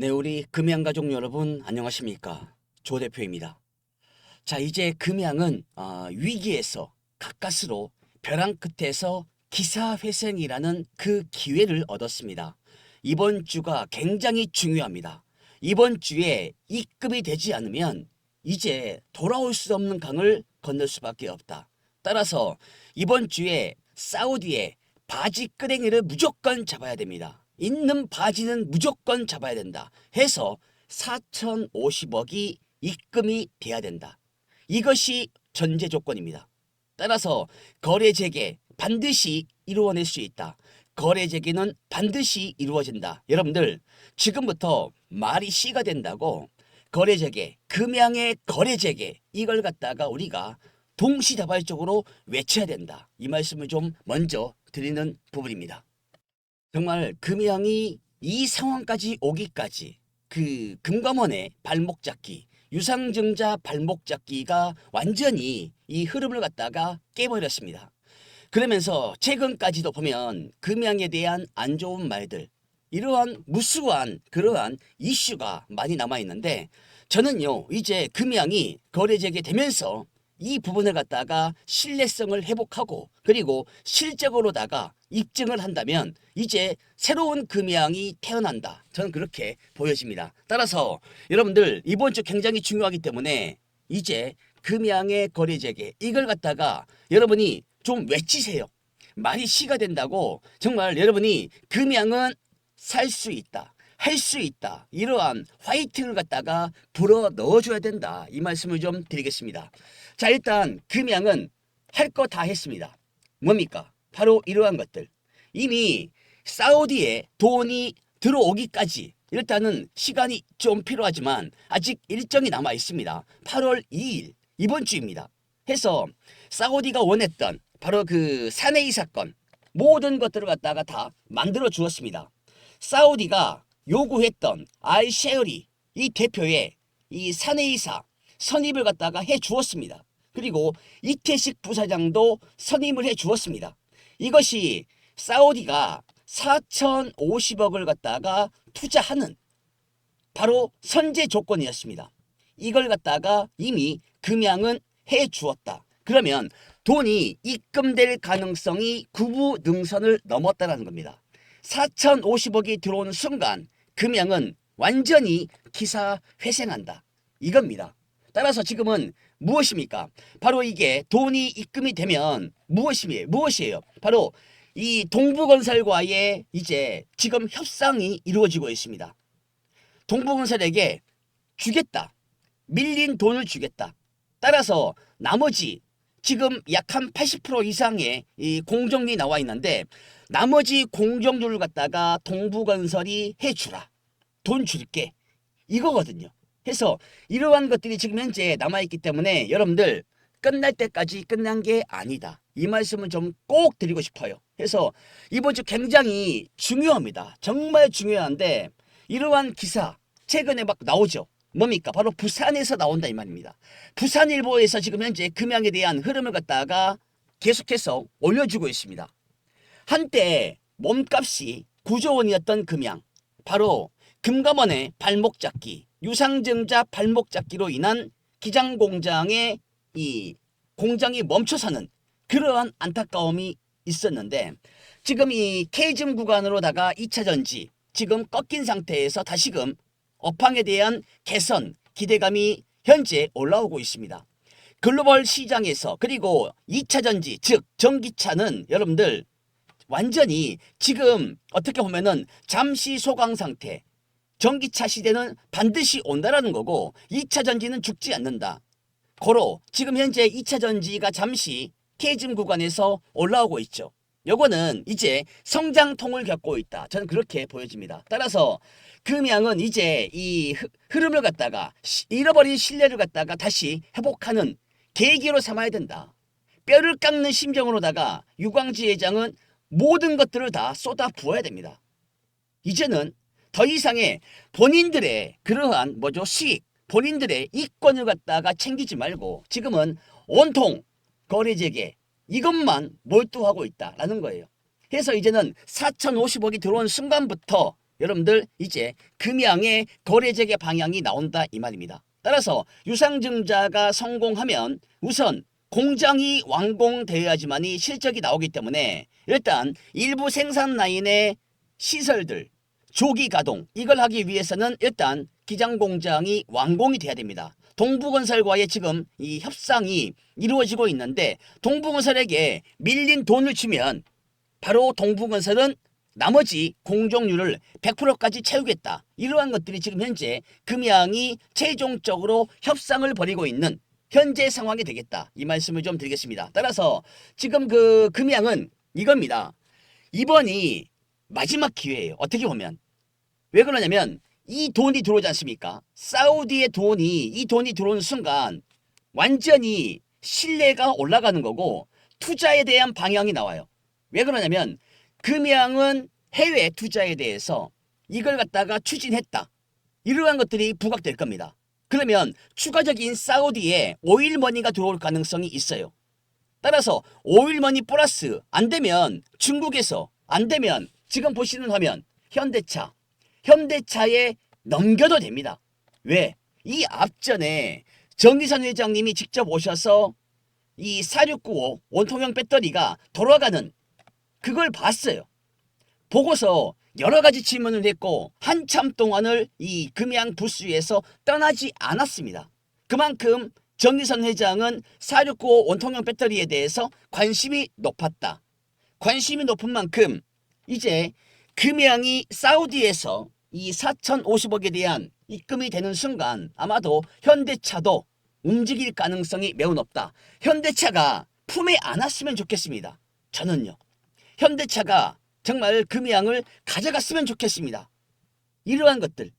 네, 우리 금양가족 여러분 안녕하십니까? 조 대표입니다. 자, 이제 금양은 위기에서 가까스로 벼랑 끝에서 기사회생이라는 그 기회를 얻었습니다. 이번 주가 굉장히 중요합니다. 이번 주에 입금이 되지 않으면 이제 돌아올 수 없는 강을 건널 수밖에 없다. 따라서 이번 주에 사우디의 바지 끄댕이를 무조건 잡아야 됩니다. 있는 바지는 무조건 잡아야 된다 해서 4,050억이 입금이 돼야 된다. 이것이 전제 조건입니다. 따라서 거래 재개 반드시 이루어낼 수 있다. 거래 재개는 반드시 이루어진다. 여러분들 지금부터 말이 씨가 된다고 거래 재개, 금양의 거래 재개 이걸 갖다가 우리가 동시다발적으로 외쳐야 된다. 이 말씀을 좀 먼저 드리는 부분입니다. 정말 금양이 이 상황까지 오기까지 그 금감원의 발목 잡기, 유상증자 발목 잡기가 완전히 이 흐름을 갖다가 깨버렸습니다. 그러면서 최근까지도 보면 금양에 대한 안 좋은 말들, 이러한 무수한 그러한 이슈가 많이 남아 있는데 저는요 이제 금양이 거래 재개되면서 이 부분을 갖다가 신뢰성을 회복하고 그리고 실적으로다가 입증을 한다면 이제 새로운 금양이 태어난다. 저는 그렇게 보여집니다. 따라서 여러분들 이번 주 굉장히 중요하기 때문에 이제 금양의 거래 재개 이걸 갖다가 여러분이 좀 외치세요. 말이 씨가 된다고 정말 여러분이 금양은 살 수 있다. 할 수 있다. 이러한 화이팅을 갖다가 불어 넣어줘야 된다. 이 말씀을 좀 드리겠습니다. 자, 일단 금양은 할 거 다 했습니다. 뭡니까? 바로 이러한 것들. 이미 사우디에 돈이 들어오기까지 일단은 시간이 좀 필요하지만 아직 일정이 남아 있습니다. 8월 2일 이번 주입니다. 해서 사우디가 원했던 바로 그 사내이 사건 모든 것들을 갖다가 다 만들어 주었습니다. 사우디가 요구했던 알셰어리 이 대표의 이 사내이사 선임을 갖다가 해 주었습니다. 그리고 이태식 부사장도 선임을 해 주었습니다. 이것이 사우디가 4,050억을 갖다가 투자하는 바로 선제 조건이었습니다. 이걸 갖다가 이미 금양은 해 주었다. 그러면 돈이 입금될 가능성이 구부능선을 넘었다는 겁니다. 4,050억이 들어오는 순간 금양은 완전히 기사회생한다. 이겁니다. 따라서 지금은 무엇입니까? 바로 이게 돈이 입금이 되면 무엇이에요? 바로 이 동부건설과의 이제 지금 협상이 이루어지고 있습니다. 동부건설에게 주겠다. 밀린 돈을 주겠다. 따라서 나머지 지금 약 한 80% 이상의 이 공정률이 나와 있는데 나머지 공정률을 갖다가 동부건설이 해주라. 돈 줄게. 이거거든요. 해서 이러한 것들이 지금 현재 남아있기 때문에 여러분들 끝날 때까지 끝난 게 아니다. 이 말씀을 좀 꼭 드리고 싶어요. 해서 이번 주 굉장히 중요합니다. 정말 중요한데 이러한 기사 최근에 막 나오죠. 뭡니까? 바로 부산에서 나온다 이 말입니다. 부산일보에서 지금 현재 금양에 대한 흐름을 갖다가 계속해서 올려주고 있습니다. 한때 몸값이 9조 원이었던 금양, 바로 금감원의 발목 잡기, 유상증자 발목 잡기로 인한 기장 공장의 이 공장이 멈춰서는 그러한 안타까움이 있었는데 지금 이 K즘 구간으로다가 2차 전지 지금 꺾인 상태에서 다시금 업황에 대한 개선 기대감이 현재 올라오고 있습니다. 글로벌 시장에서 그리고 2차 전지 즉 전기차는 여러분들 완전히 지금 어떻게 보면은 잠시 소강 상태. 전기차 시대는 반드시 온다라는 거고 2차 전지는 죽지 않는다. 고로 지금 현재 2차 전지가 잠시 K즘 구간에서 올라오고 있죠. 요거는 이제 성장통을 겪고 있다. 저는 그렇게 보여집니다. 따라서 금양은 이제 이 흐름을 갖다가 잃어버린 신뢰를 갖다가 다시 회복하는 계기로 삼아야 된다. 뼈를 깎는 심정으로다가 유광지 회장은 모든 것들을 다 쏟아 부어야 됩니다. 이제는 더 이상의 본인들의 그러한 수익, 본인들의 이권을 갖다가 챙기지 말고 지금은 온통 거래재개 이것만 몰두하고 있다라는 거예요. 그래서 이제는 4,050억이 들어온 순간부터 여러분들 이제 금양의 거래재개 방향이 나온다 이 말입니다. 따라서 유상증자가 성공하면 우선 공장이 완공되어야지만이 실적이 나오기 때문에 일단 일부 생산 라인의 시설들 조기 가동 이걸 하기 위해서는 일단 기장 공장이 완공이 돼야 됩니다. 동부건설과의 지금 이 협상이 이루어지고 있는데 동부건설에게 밀린 돈을 주면 바로 동부건설은 나머지 공정률을 100%까지 채우겠다. 이러한 것들이 지금 현재 금양이 최종적으로 협상을 벌이고 있는 현재 상황이 되겠다. 이 말씀을 좀 드리겠습니다. 따라서 지금 그 금양은 이겁니다. 이번이 마지막 기회예요. 어떻게 보면. 왜 그러냐면 이 돈이 들어오지 않습니까? 사우디의 돈이 이 돈이 들어오는 순간 완전히 신뢰가 올라가는 거고 투자에 대한 방향이 나와요. 왜 그러냐면 금양은 해외 투자에 대해서 이걸 갖다가 추진했다. 이러한 것들이 부각될 겁니다. 그러면 추가적인 사우디에 오일머니가 들어올 가능성이 있어요. 따라서 오일머니 플러스 안 되면 중국에서 안 되면 지금 보시는 화면 현대차에 넘겨도 됩니다. 왜? 이 앞전에 정기선 회장님이 직접 오셔서 이 4695 원통형 배터리가 돌아가는 그걸 봤어요. 보고서 여러 가지 질문을 했고 한참 동안을 이 금양 부스에서 떠나지 않았습니다. 그만큼 정기선 회장은 4695 원통형 배터리에 대해서 관심이 높았다. 관심이 높은 만큼 이제 금양이 사우디에서 이 4,050억에 대한 입금이 되는 순간 아마도 현대차도 움직일 가능성이 매우 높다. 현대차가 품에 안았으면 좋겠습니다. 저는요. 현대차가 정말 금양을 가져갔으면 좋겠습니다. 이러한 것들.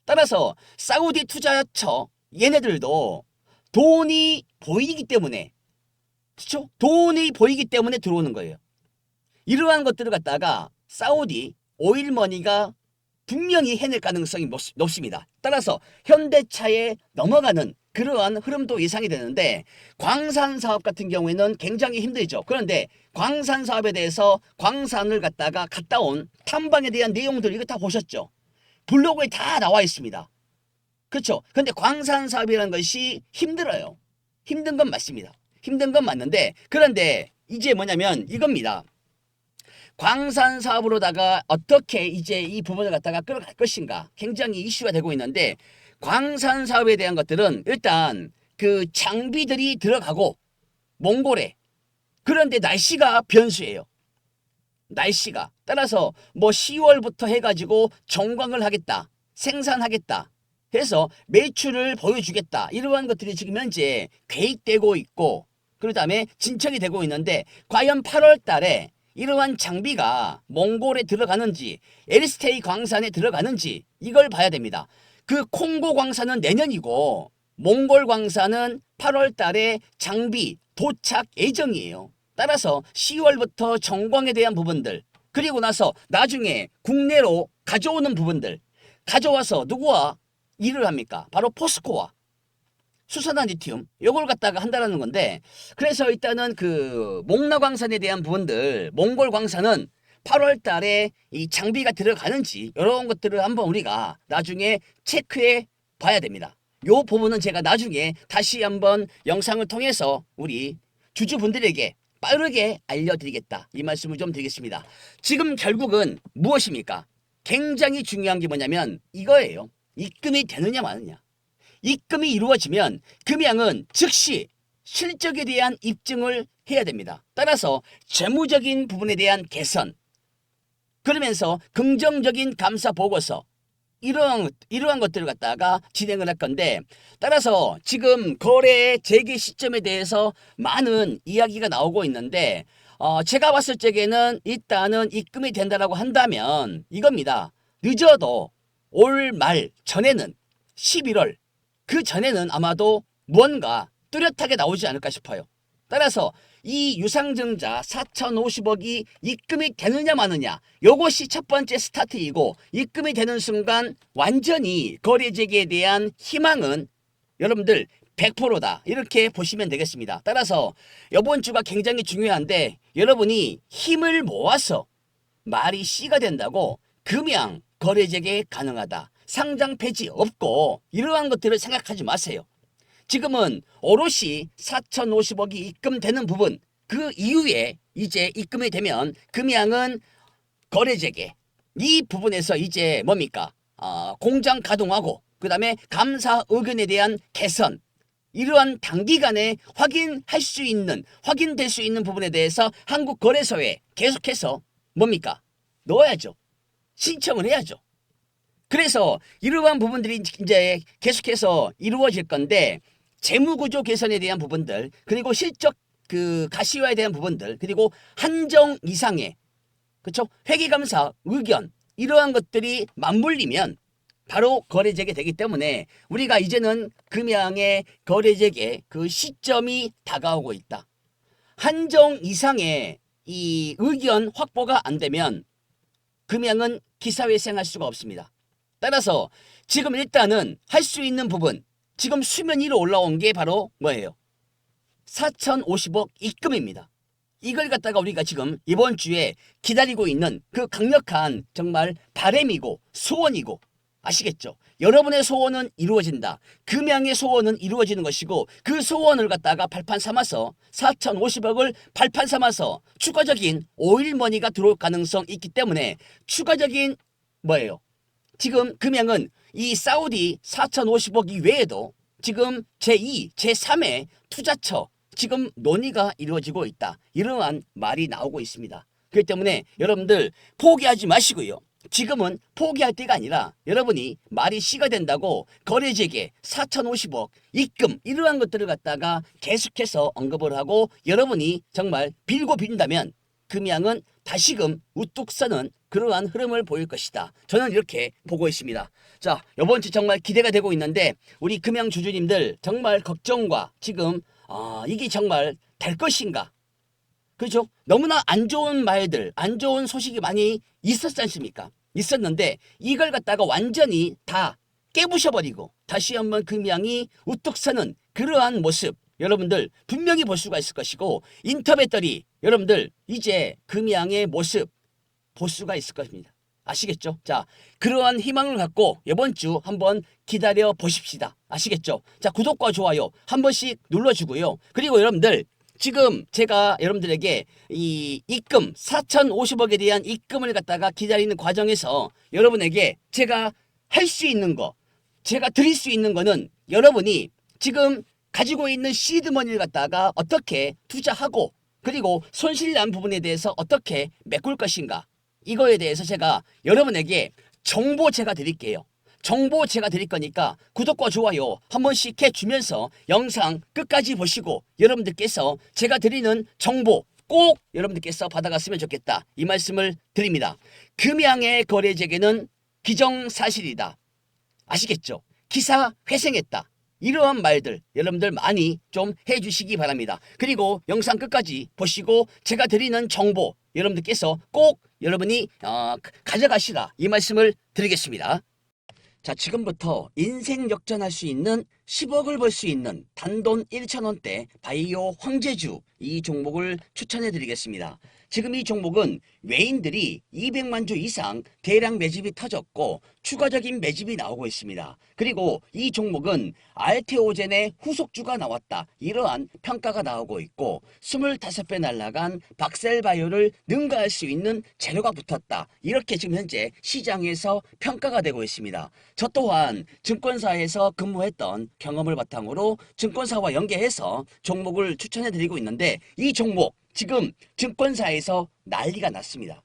따라서 사우디 투자처 얘네들도 돈이 보이기 때문에 그렇죠? 돈이 보이기 때문에 들어오는 거예요. 이러한 것들을 갖다가 사우디 오일머니가 분명히 해낼 가능성이 높습니다. 따라서 현대차에 넘어가는 그러한 흐름도 예상이 되는데 광산 사업 같은 경우에는 굉장히 힘들죠. 그런데 광산 사업에 대해서 광산을 갖다가 갔다 온 탐방에 대한 내용들 이거 다 보셨죠? 블로그에 다 나와 있습니다. 그렇죠? 근데 광산 사업이라는 것이 힘들어요. 힘든 건 맞습니다. 힘든 건 맞는데 그런데 이제 뭐냐면 이겁니다. 광산 사업으로다가 어떻게 이제 이 부분을 갖다가 끌어갈 것인가 굉장히 이슈가 되고 있는데 광산 사업에 대한 것들은 일단 그 장비들이 들어가고 몽골에 그런데 날씨가 변수예요. 날씨가 따라서 뭐 10월부터 해가지고 정광을 하겠다 생산하겠다 해서 매출을 보여주겠다 이러한 것들이 지금 현재 계획되고 있고 그 다음에 진척이 되고 있는데 과연 8월 달에 이러한 장비가 몽골에 들어가는지 에리스테이 광산에 들어가는지 이걸 봐야 됩니다. 그 콩고 광산은 내년이고 몽골 광산은 8월 달에 장비 도착 예정이에요. 따라서 10월부터 정광에 대한 부분들 그리고 나서 나중에 국내로 가져오는 부분들 가져와서 누구와 일을 합니까? 바로 포스코와 수산화 리튬 요걸 갖다가 한다라는 건데 그래서 일단은 그 목라광산에 대한 부분들 몽골 광산은 8월 달에 이 장비가 들어가는지 이런 것들을 한번 우리가 나중에 체크해 봐야 됩니다. 요 부분은 제가 나중에 다시 한번 영상을 통해서 우리 주주분들에게 빠르게 알려드리겠다 이 말씀을 좀 드리겠습니다. 지금 결국은 무엇입니까? 굉장히 중요한 게 뭐냐면 이거예요. 입금이 되느냐 마느냐. 입금이 이루어지면 금양은 즉시 실적에 대한 입증을 해야 됩니다. 따라서 재무적인 부분에 대한 개선 그러면서 긍정적인 감사 보고서 이러한 것들을 갖다가 진행을 할 건데 따라서 지금 거래 재개 시점에 대해서 많은 이야기가 나오고 있는데 제가 봤을 적에는 일단은 입금이 된다라고 한다면 이겁니다. 늦어도 올 말 전에는 11월 그 전에는 아마도 무언가 뚜렷하게 나오지 않을까 싶어요. 따라서 이 유상증자 4,050억이 입금이 되느냐 마느냐 요것이 첫 번째 스타트이고 입금이 되는 순간 완전히 거래 재개에 대한 희망은 여러분들 100%다 이렇게 보시면 되겠습니다. 따라서 이번 주가 굉장히 중요한데 여러분이 힘을 모아서 말이 C가 된다고 금양 거래재개 가능하다. 상장 폐지 없고 이러한 것들을 생각하지 마세요. 지금은 오롯이 4,050억이 입금되는 부분, 그 이후에 이제 입금이 되면 금양은 거래재개 이 부분에서 이제 뭡니까? 공장 가동하고 그 다음에 감사 의견에 대한 개선, 이러한 단기간에 확인될 수 있는 부분에 대해서 한국거래소에 계속해서 뭡니까? 넣어야죠. 신청을 해야죠. 그래서 이러한 부분들이 이제 계속해서 이루어질 건데, 재무구조 개선에 대한 부분들, 그리고 실적 가시화에 대한 부분들, 그리고 한정 이상의 그렇죠? 회계감사 의견, 이러한 것들이 맞물리면 바로 거래재개 되기 때문에 우리가 이제는 금양의 거래재개 그 시점이 다가오고 있다. 한정 이상의 이 의견 확보가 안 되면 금양은 기사회생할 수가 없습니다. 따라서 지금 일단은 할 수 있는 부분, 지금 수면 위로 올라온 게 바로 뭐예요? 4,050억 입금입니다. 이걸 갖다가 우리가 지금 이번 주에 기다리고 있는 그 강력한 정말 바람이고 소원이고, 아시겠죠? 여러분의 소원은 이루어진다. 금양의 소원은 이루어지는 것이고, 그 소원을 갖다가 발판 삼아서 4,050억을 발판 삼아서 추가적인 오일머니가 들어올 가능성이 있기 때문에 추가적인 뭐예요? 지금 금양은 이 사우디 4,050억 이외에도 지금 제2, 제3의 투자처 지금 논의가 이루어지고 있다. 이러한 말이 나오고 있습니다. 그렇기 때문에 여러분들 포기하지 마시고요. 지금은 포기할 때가 아니라 여러분이 말이 씨가 된다고 거래재개 4,050억 입금 이러한 것들을 갖다가 계속해서 언급을 하고 여러분이 정말 빌고 빈다면 금양은 다시금 우뚝 서는 그러한 흐름을 보일 것이다. 저는 이렇게 보고 있습니다. 자, 이번 주 정말 기대가 되고 있는데 우리 금양 주주님들 정말 걱정과 지금 이게 정말 될 것인가? 그렇죠? 너무나 안 좋은 말들, 안 좋은 소식이 많이 있었지 않습니까? 있었는데 이걸 갖다가 완전히 다 깨부셔버리고 다시 한번 금양이 우뚝 서는 그러한 모습 여러분들 분명히 볼 수가 있을 것이고, 인터뷰들이 여러분들 이제 금양의 모습 볼 수가 있을 것입니다. 아시겠죠? 자, 그러한 희망을 갖고 이번 주 한번 기다려 보십시다. 아시겠죠? 자, 구독과 좋아요 한 번씩 눌러주고요. 그리고 여러분들 지금 제가 여러분들에게 이 입금 4,050억에 대한 입금을 갖다가 기다리는 과정에서 여러분에게 제가 할 수 있는 거, 제가 드릴 수 있는 거는 여러분이 지금 가지고 있는 시드머니를 갖다가 어떻게 투자하고 그리고 손실난 부분에 대해서 어떻게 메꿀 것인가, 이거에 대해서 제가 여러분에게 정보 제가 드릴게요. 정보 제가 드릴 거니까 구독과 좋아요 한 번씩 해주면서 영상 끝까지 보시고 여러분들께서 제가 드리는 정보 꼭 여러분들께서 받아갔으면 좋겠다, 이 말씀을 드립니다. 금양의 거래재개는 기정사실이다. 아시겠죠? 기사 회생했다. 이러한 말들 여러분들 많이 좀 해주시기 바랍니다. 그리고 영상 끝까지 보시고 제가 드리는 정보 여러분들께서 꼭 여러분이 가져가시라, 이 말씀을 드리겠습니다. 자, 지금부터 인생 역전할 수 있는 10억을 벌 수 있는 단돈 1,000원대 바이오 황제주 이 종목을 추천해 드리겠습니다. 지금 이 종목은 외인들이 200만 주 이상 대량 매집이 터졌고 추가적인 매집이 나오고 있습니다. 그리고 이 종목은 알테오젠의 후속주가 나왔다, 이러한 평가가 나오고 있고 25배 날라간 박셀바이오를 능가할 수 있는 재료가 붙었다, 이렇게 지금 현재 시장에서 평가가 되고 있습니다. 저 또한 증권사에서 근무했던 경험을 바탕으로 증권사와 연계해서 종목을 추천해 드리고 있는데 이 종목 지금 증권사에서 난리가 났습니다.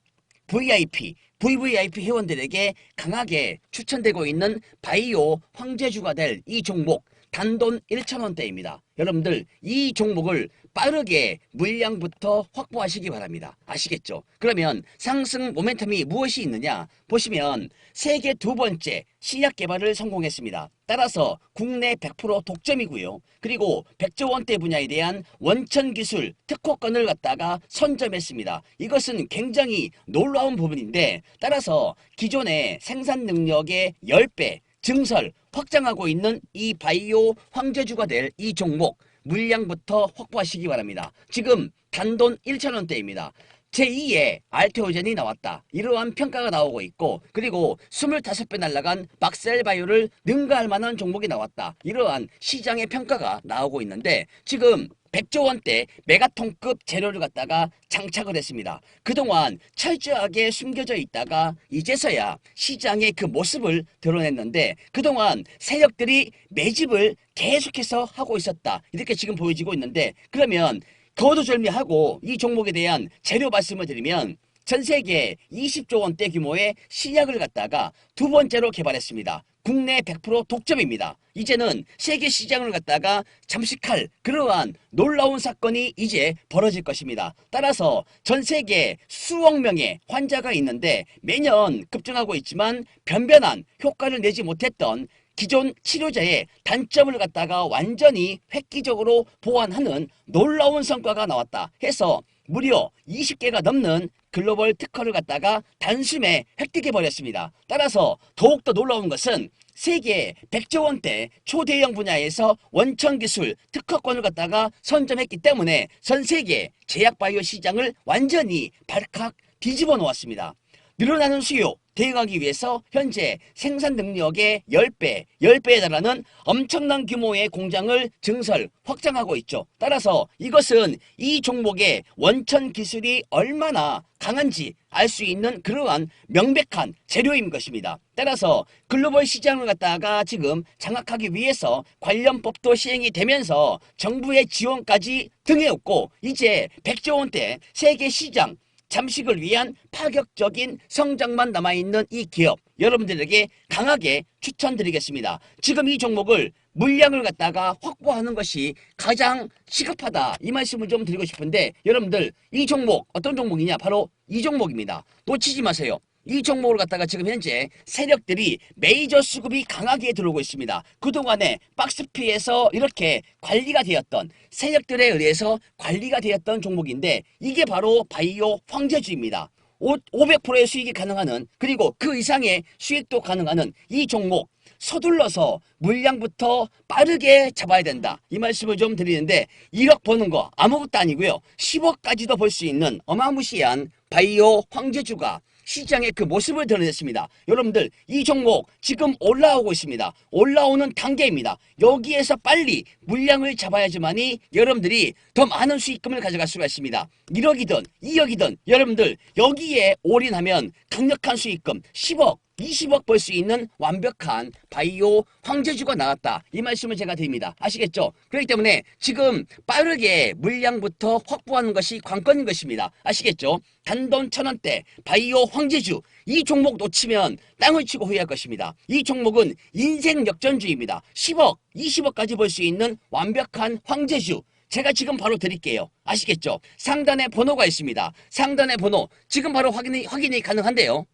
VIP, VVIP 회원들에게 강하게 추천되고 있는 바이오 황제주가 될 이 종목 단돈 1,000원대입니다. 여러분들 이 종목을 빠르게 물량부터 확보하시기 바랍니다. 아시겠죠? 그러면 상승 모멘텀이 무엇이 있느냐 보시면 세계 두 번째 신약 개발을 성공했습니다. 따라서 국내 100% 독점이고요. 그리고 100조 원대 분야에 대한 원천 기술 특허권을 갖다가 선점했습니다. 이것은 굉장히 놀라운 부분인데, 따라서 기존의 생산 능력의 10배 증설 확장하고 있는 이 바이오 황제주가 될 이 종목 물량부터 확보하시기 바랍니다. 지금 단돈 1,000원대입니다. 제2의 알테오젠이 나왔다. 이러한 평가가 나오고 있고, 그리고 25배 날아간 박셀바이오를 능가할 만한 종목이 나왔다. 이러한 시장의 평가가 나오고 있는데 지금 100조 원대 메가톤급 재료를 갖다가 장착을 했습니다. 그동안 철저하게 숨겨져 있다가 이제서야 시장의 그 모습을 드러냈는데 그동안 세력들이 매집을 계속해서 하고 있었다. 이렇게 지금 보여지고 있는데 그러면 거두절미하고 이 종목에 대한 재료 말씀을 드리면 전 세계 20조 원대 규모의 신약을 갖다가 두 번째로 개발했습니다. 국내 100% 독점입니다. 이제는 세계 시장을 갖다가 잠식할 그러한 놀라운 사건이 이제 벌어질 것입니다. 따라서 전 세계 수억 명의 환자가 있는데 매년 급증하고 있지만 변변한 효과를 내지 못했던 기존 치료제의 단점을 갖다가 완전히 획기적으로 보완하는 놀라운 성과가 나왔다 해서 무려 20개가 넘는 글로벌 특허를 갖다가 단숨에 획득해 버렸습니다. 따라서 더욱더 놀라운 것은 세계 100조 원대 초대형 분야에서 원천 기술 특허권을 갖다가 선점했기 때문에 전 세계 제약 바이오 시장을 완전히 발칵 뒤집어 놓았습니다. 늘어나는 수요 대응하기 위해서 현재 생산 능력의 10배에 달하는 엄청난 규모의 공장을 증설, 확장하고 있죠. 따라서 이것은 이 종목의 원천 기술이 얼마나 강한지 알 수 있는 그러한 명백한 재료인 것입니다. 따라서 글로벌 시장을 갖다가 지금 장악하기 위해서 관련 법도 시행이 되면서 정부의 지원까지 등에 업고 이제 100조 원대 세계 시장 잠식을 위한 파격적인 성장만 남아있는 이 기업 여러분들에게 강하게 추천드리겠습니다. 지금 이 종목을 물량을 갖다가 확보하는 것이 가장 시급하다 이 말씀을 좀 드리고 싶은데 여러분들 이 종목 어떤 종목이냐 바로 이 종목입니다. 놓치지 마세요. 이 종목을 갖다가 지금 현재 세력들이 메이저 수급이 강하게 들어오고 있습니다. 그동안에 박스피에서 이렇게 관리가 되었던 세력들에 의해서 관리가 되었던 종목인데 이게 바로 바이오 황제주입니다. 500%의 수익이 가능한 그리고 그 이상의 수익도 가능한 이 종목 서둘러서 물량부터 빠르게 잡아야 된다. 이 말씀을 좀 드리는데 1억 버는 거 아무것도 아니고요. 10억까지도 벌 수 있는 어마무시한 바이오 황제주가 시장의 그 모습을 드러냈습니다. 여러분들 이 종목 지금 올라오고 있습니다. 올라오는 단계입니다. 여기에서 빨리 물량을 잡아야지만이 여러분들이 더 많은 수익금을 가져갈 수가 있습니다. 1억이든 2억이든 여러분들 여기에 올인하면 강력한 수익금 10억 20억 벌 수 있는 완벽한 바이오 황제주가 나왔다. 이 말씀을 제가 드립니다. 아시겠죠? 그렇기 때문에 지금 빠르게 물량부터 확보하는 것이 관건인 것입니다. 아시겠죠? 단돈 1,000원대 바이오 황제주 이 종목 놓치면 땅을 치고 후회할 것입니다. 이 종목은 인생 역전주입니다. 10억 20억까지 벌 수 있는 완벽한 황제주 제가 지금 바로 드릴게요. 아시겠죠? 상단에 번호가 있습니다. 상단의 번호 지금 바로 확인이 가능한데요.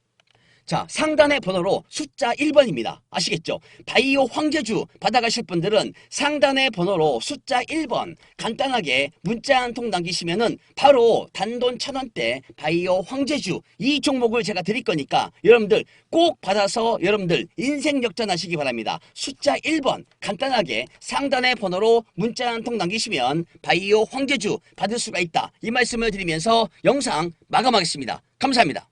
자, 상단의 번호로 숫자 1번입니다. 아시겠죠? 바이오 황제주 받아가실 분들은 상단의 번호로 숫자 1번 간단하게 문자 한 통 남기시면은 바로 단돈 1,000원대 바이오 황제주 이 종목을 제가 드릴 거니까 여러분들 꼭 받아서 여러분들 인생 역전하시기 바랍니다. 숫자 1번 간단하게 상단의 번호로 문자 한 통 남기시면 바이오 황제주 받을 수가 있다. 이 말씀을 드리면서 영상 마감하겠습니다. 감사합니다.